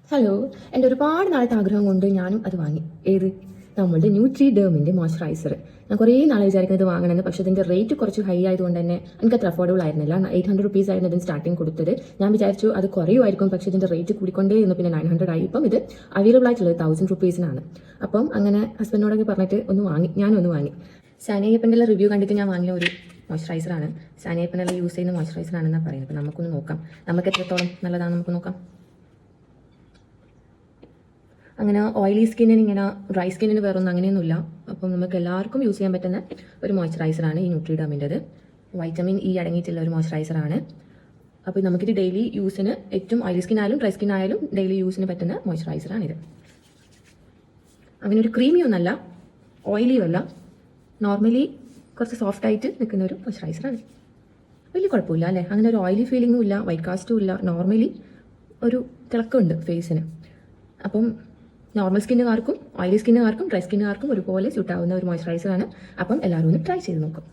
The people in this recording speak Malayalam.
ഹലോ, എൻ്റെ ഒരുപാട് നാളത്തെ ആഗ്രഹം കൊണ്ട് ഞാനും അത് വാങ്ങി. ഏത്? നമ്മളുടെ ന്യൂട്രിഡേമിൻ്റെ മോയ്സ്ചറൈസർ. ഞാൻ കുറേ നാളെ വിചാരിക്കുന്നത് വാങ്ങണമെന്ന്, പക്ഷേ അതിൻ്റെ റേറ്റ് കുറച്ച് ഹൈ ആയതുകൊണ്ട് തന്നെ എനിക്ക് അത്ര അഫോർഡബിൾ ആയിരുന്നില്ല. 800 റുപ്പീസ് ആയിരുന്നു ഇതിന് സ്റ്റാർട്ടിങ് കൊടുത്തത്. ഞാൻ വിചാരിച്ചു അത് കുറയുമായിരിക്കും, പക്ഷേ ഇതിൻ്റെ റേറ്റ് കൂടിക്കൊണ്ടേ ഇരുന്നു. പിന്നെ 900 ആയി. ഇപ്പം ഇത് അവൈലബിൾ ആയിട്ടുള്ളത് 1000 റുപ്പീസിനാണ്. അപ്പം അങ്ങനെ ഹസ്ബൻഡിനോടൊക്കെ പറഞ്ഞിട്ട് ഞാനും ഒന്ന് വാങ്ങി. സാനിയപ്പൻ്റെ റിവ്യൂ കണ്ടിട്ട് ഞാൻ വാങ്ങിയ ഒരു മോയ്സ്ചറൈസറാണ്. സാനിയപ്പനെല്ലാം യൂസ് ചെയ്യുന്ന മോയ്സ്ചറൈസറാണെന്നാണ് പറയുന്നത്. അപ്പോൾ നമുക്കൊന്ന് നോക്കാം, നമുക്ക് എത്രത്തോളം നല്ലതാണെന്ന് നമുക്ക് നോക്കാം. അങ്ങനെ ഓയിലി സ്കിന്നിന് ഇങ്ങനെ ഡ്രൈ സ്കിന്നിന് വേറൊന്നും അങ്ങനെയൊന്നുമില്ല. അപ്പം നമുക്ക് എല്ലാവർക്കും യൂസ് ചെയ്യാൻ പറ്റുന്ന ഒരു മോയ്സ്ചറൈസറാണ് ഈ ന്യൂട്രിഡേമിൻ്റെത്. വൈറ്റമിൻ ഇ അടങ്ങിയിട്ടുള്ള ഒരു മോയ്സ്ചറൈസറാണ്. അപ്പോൾ നമുക്കിത് ഡെയിലി യൂസിന് ഏറ്റവും ഓയിലി സ്കിൻ ആയാലും ഡ്രൈ സ്കിൻ ആയാലും ഡെയിലി യൂസിന് പറ്റുന്ന മോയ്സ്ചറൈസറാണിത്. അങ്ങനെ ഒരു ക്രീമിയൊന്നല്ല, ഓയിലിയുമല്ല, നോർമലി കുറച്ച് സോഫ്റ്റ് ആയിട്ട് നിൽക്കുന്ന ഒരു മോയ്സ്ചറൈസറാണ്. വലിയ കുഴപ്പമില്ല അല്ലേ? അങ്ങനെ ഒരു ഓയിലി ഫീലിങ്ങും ഇല്ല, വൈറ്റ് കാസ്റ്റും ഇല്ല. നോർമലി ഒരു തിളക്കമുണ്ട് ഫേസിന്. അപ്പം നോർമൽ സ്കിന്നുകാർക്കും ഓയിലി സ്കിന്നുകാർക്കും ഡ്രൈ സ്കിന്നുകാർക്കും ഒരുപോലെ സ്യൂട്ടാവുന്ന ഒരു മോയ്സ്ചറൈസറാണ്. അപ്പം എല്ലാവരും ഒന്ന് ട്രൈ ചെയ്ത് നോക്കും.